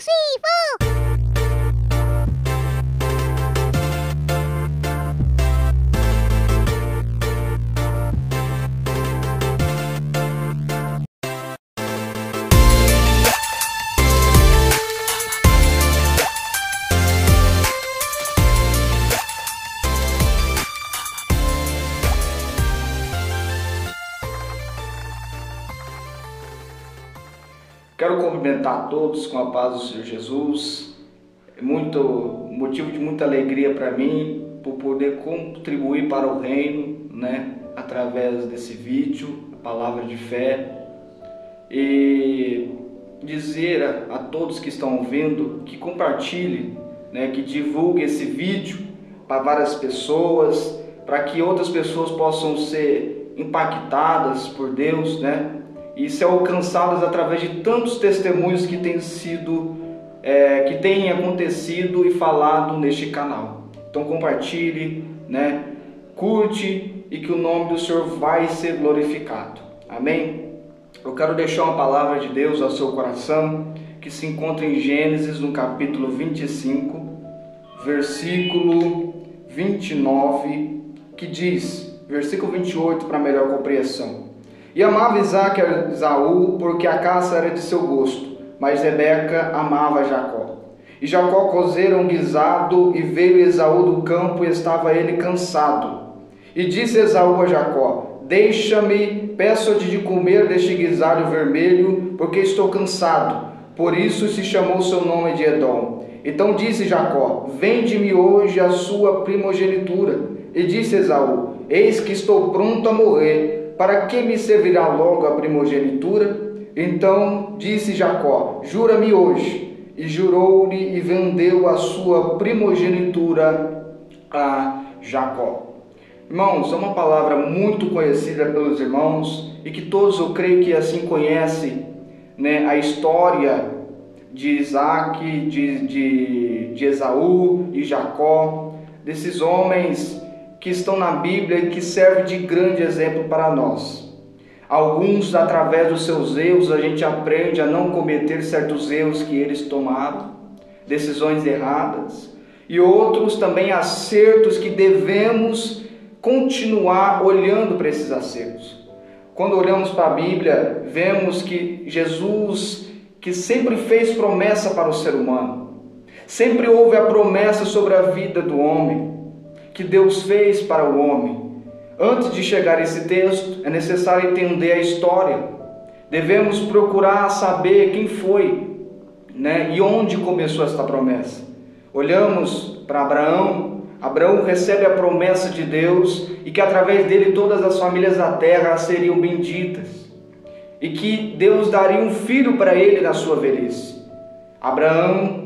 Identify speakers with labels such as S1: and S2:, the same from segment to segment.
S1: possível!
S2: Quero cumprimentar a todos com a paz do Senhor Jesus. É motivo de muita alegria para mim por poder contribuir para o reino, através desse vídeo, a palavra de fé, e dizer a todos que estão ouvindo que compartilhe, que divulgue esse vídeo para várias pessoas, para que outras pessoas possam ser impactadas por Deus, e ser alcançadas através de tantos testemunhos que têm acontecido e falado neste canal. Então compartilhe, curte, e que o nome do Senhor vai ser glorificado. Amém? Eu quero deixar uma palavra de Deus ao seu coração, que se encontra em Gênesis, no capítulo 25, versículo 29, que diz, versículo 28 para melhor compreensão. E amava Isaque a Esaú, porque a caça era de seu gosto, mas Rebeca amava Jacó. E Jacó cozera um guisado, e veio Esaú do campo, e estava ele cansado. E disse Esaú a Jacó: deixa-me, peço-te de comer deste guisado vermelho, porque estou cansado. Por isso se chamou seu nome de Edom. Então disse Jacó: vende-me hoje a sua primogenitura. E disse Esaú: eis que estou pronto a morrer. Para que me servirá logo a primogenitura? Então disse Jacó: jura-me hoje. E jurou-lhe e vendeu a sua primogenitura a Jacó. Irmãos, é uma palavra muito conhecida pelos irmãos e que todos, eu creio que assim conhecem, a história de Isaque, de Esaú e Jacó, desses homens que estão na Bíblia e que servem de grande exemplo para nós. Alguns, através dos seus erros, a gente aprende a não cometer certos erros que eles tomaram, decisões erradas, e outros também acertos que devemos continuar olhando para esses acertos. Quando olhamos para a Bíblia, vemos que Jesus, que sempre fez promessa para o ser humano, sempre houve a promessa sobre a vida do homem, que Deus fez para o homem. Antes de chegar a esse texto, é necessário entender a história. Devemos procurar saber quem foi, e onde começou esta promessa. Olhamos para Abraão. Abraão recebe a promessa de Deus e que através dele todas as famílias da terra seriam benditas e que Deus daria um filho para ele na sua velhice. Abraão,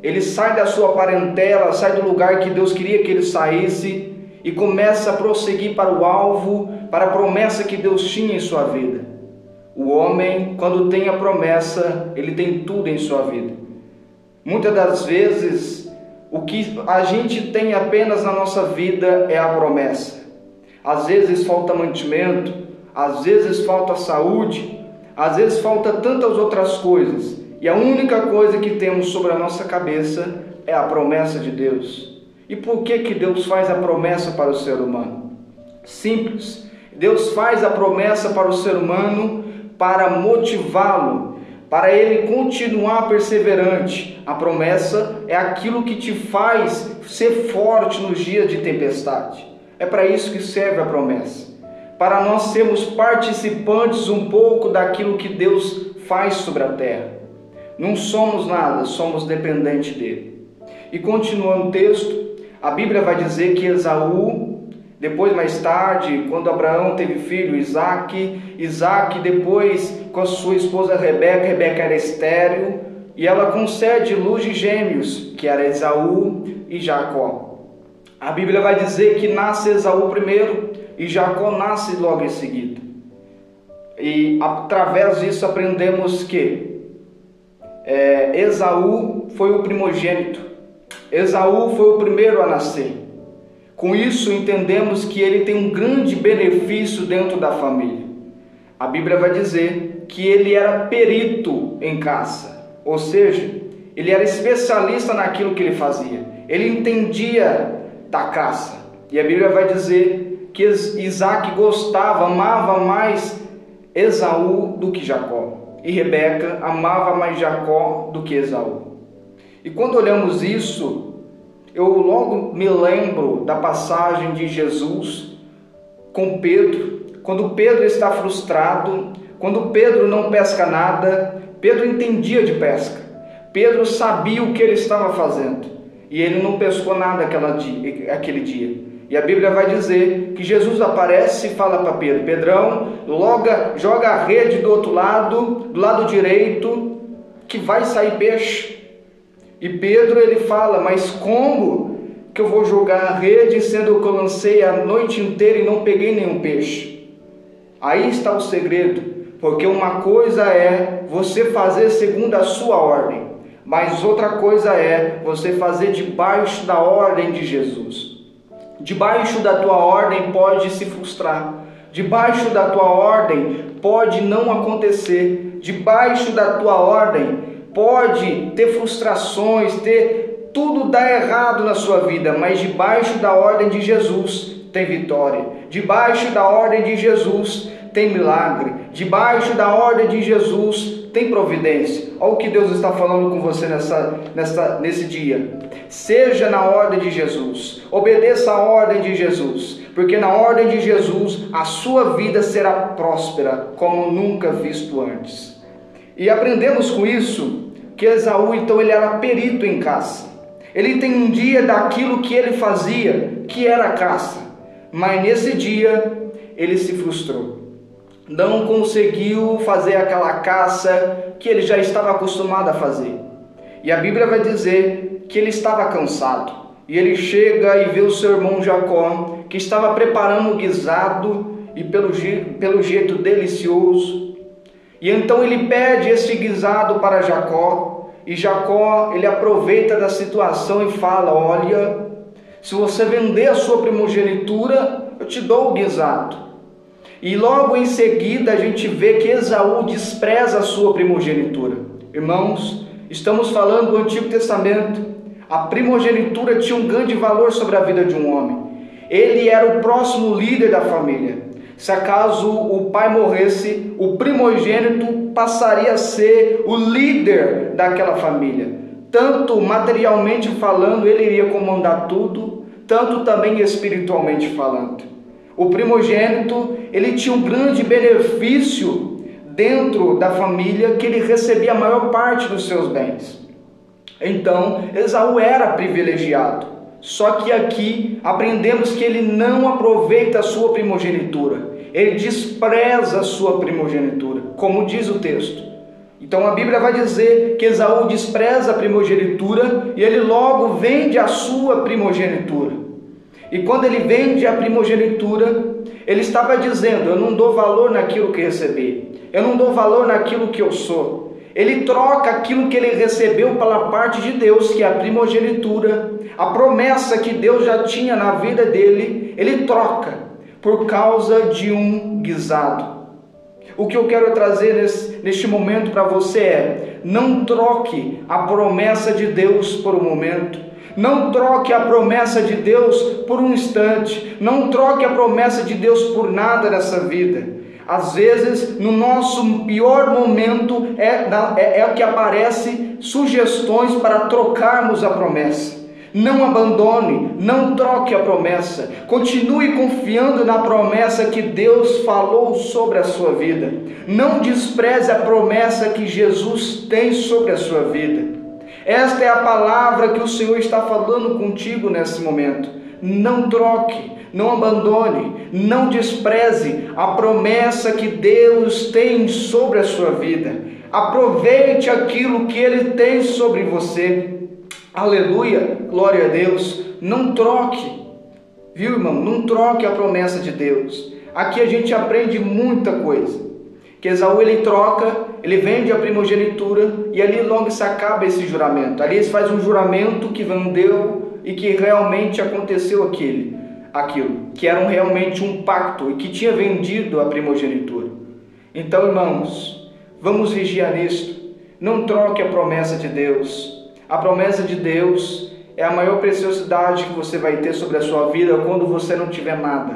S2: ele sai da sua parentela, sai do lugar que Deus queria que ele saísse e começa a prosseguir para o alvo, para a promessa que Deus tinha em sua vida. O homem, quando tem a promessa, ele tem tudo em sua vida. Muitas das vezes, o que a gente tem apenas na nossa vida é a promessa. Às vezes falta mantimento, às vezes falta saúde, às vezes falta tantas outras coisas. E a única coisa que temos sobre a nossa cabeça é a promessa de Deus. E por que Deus faz a promessa para o ser humano? Simples. Deus faz a promessa para o ser humano para motivá-lo, para ele continuar perseverante. A promessa é aquilo que te faz ser forte nos dias de tempestade. É para isso que serve a promessa. Para nós sermos participantes um pouco daquilo que Deus faz sobre a terra. Não somos nada, somos dependentes dele. E continuando o texto, a Bíblia vai dizer que Esaú, depois mais tarde, quando Abraão teve filho Isaque, depois com a sua esposa Rebeca era estéril, e ela concede luz de gêmeos, que era Esaú e Jacó. A Bíblia vai dizer que nasce Esaú primeiro e Jacó nasce logo em seguida. E através disso aprendemos que Esaú foi o primogênito. Esaú foi o primeiro a nascer. Com isso entendemos que ele tem um grande benefício dentro da família. A Bíblia vai dizer que ele era perito em caça, ou seja, ele era especialista naquilo que ele fazia. Ele entendia da caça. E a Bíblia vai dizer que Isaac gostava, amava mais Esaú do que Jacó. E Rebeca amava mais Jacó do que Esaú. E quando olhamos isso, eu logo me lembro da passagem de Jesus com Pedro. Quando Pedro está frustrado, quando Pedro não pesca nada, Pedro entendia de pesca. Pedro sabia o que ele estava fazendo. E ele não pescou nada aquele dia. E a Bíblia vai dizer que Jesus aparece e fala para Pedro: Pedrão, logo joga a rede do outro lado, do lado direito, que vai sair peixe. E Pedro, ele fala: mas como que eu vou jogar a rede, sendo que eu lancei a noite inteira e não peguei nenhum peixe? Aí está o segredo, porque uma coisa é você fazer segundo a sua ordem, mas outra coisa é você fazer debaixo da ordem de Jesus. Debaixo da tua ordem pode se frustrar, debaixo da tua ordem pode não acontecer, debaixo da tua ordem pode ter frustrações, tudo dá errado na sua vida, mas debaixo da ordem de Jesus tem vitória, debaixo da ordem de Jesus tem milagre, debaixo da ordem de Jesus tem providência. Olha o que Deus está falando com você nesse dia. Seja na ordem de Jesus, obedeça a ordem de Jesus, porque na ordem de Jesus a sua vida será próspera como nunca visto antes. E aprendemos com isso que Esaú, então, ele era perito em caça. Ele entendia daquilo que ele fazia, que era caça, mas nesse dia ele se frustrou. Não conseguiu fazer aquela caça que ele já estava acostumado a fazer. E a Bíblia vai dizer que ele estava cansado. E ele chega e vê o seu irmão Jacó, que estava preparando o guisado, e pelo jeito delicioso. E então ele pede esse guisado para Jacó. E Jacó, ele aproveita da situação e fala: olha, se você vender a sua primogenitura, eu te dou o guisado. E logo em seguida a gente vê que Esaú despreza a sua primogenitura. Irmãos, estamos falando do Antigo Testamento. A primogenitura tinha um grande valor sobre a vida de um homem. Ele era o próximo líder da família. Se acaso o pai morresse, o primogênito passaria a ser o líder daquela família. Tanto materialmente falando, ele iria comandar tudo, tanto também espiritualmente falando. O primogênito, ele tinha um grande benefício dentro da família, que ele recebia a maior parte dos seus bens. Então, Esaú era privilegiado. Só que aqui aprendemos que ele não aproveita a sua primogenitura. Ele despreza a sua primogenitura, como diz o texto. Então a Bíblia vai dizer que Esaú despreza a primogenitura e ele logo vende a sua primogenitura. E quando ele vende a primogenitura, ele estava dizendo: eu não dou valor naquilo que recebi, eu não dou valor naquilo que eu sou. Ele troca aquilo que ele recebeu pela parte de Deus, que é a primogenitura, a promessa que Deus já tinha na vida dele, ele troca por causa de um guisado. O que eu quero trazer neste momento para você é: não troque a promessa de Deus por um momento. Não troque a promessa de Deus por um instante. Não troque a promessa de Deus por nada nessa vida. Às vezes, no nosso pior momento, é que aparecem sugestões para trocarmos a promessa. Não abandone, não troque a promessa. Continue confiando na promessa que Deus falou sobre a sua vida. Não despreze a promessa que Jesus tem sobre a sua vida. Esta é a palavra que o Senhor está falando contigo nesse momento. Não troque, não abandone, não despreze a promessa que Deus tem sobre a sua vida. Aproveite aquilo que Ele tem sobre você. Aleluia, glória a Deus. Não troque, viu, irmão? Não troque a promessa de Deus. Aqui a gente aprende muita coisa. Que Esaú, ele troca, ele vende a primogenitura e ali logo se acaba esse juramento. Ali ele faz um juramento que vendeu e que realmente aconteceu aquilo, que era realmente um pacto e que tinha vendido a primogenitura. Então, irmãos, vamos vigiar nisto. Não troque a promessa de Deus. A promessa de Deus é a maior preciosidade que você vai ter sobre a sua vida quando você não tiver nada.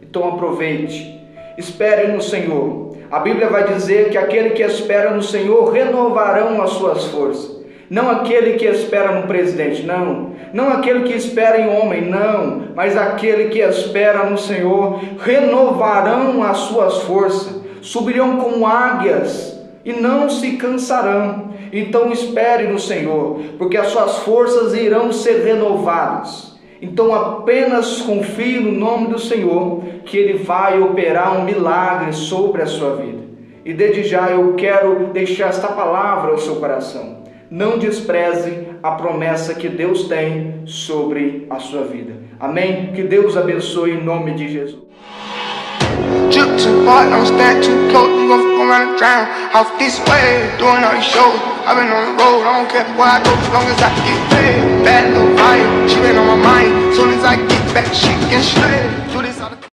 S2: Então aproveite, espere no Senhor. A Bíblia vai dizer que aquele que espera no Senhor renovarão as suas forças. Não aquele que espera no presidente, não aquele que espera em homem, não, mas aquele que espera no Senhor renovarão as suas forças, subirão como águias e não se cansarão. Então espere no Senhor, porque as suas forças irão ser renovadas. Então apenas confie no nome do Senhor, que Ele vai operar um milagre sobre a sua vida. E desde já eu quero deixar esta palavra ao seu coração. Não despreze a promessa que Deus tem sobre a sua vida. Amém? Que Deus abençoe em nome de Jesus.
S1: Chips and pot, don't stand too close, you gon' run and drown. Off this way, doing all these shows. I've been on the road, I don't care where I go, as long as I get paid. Bad little fire, she been on my mind. Soon as I get back, she can straight. Do this all the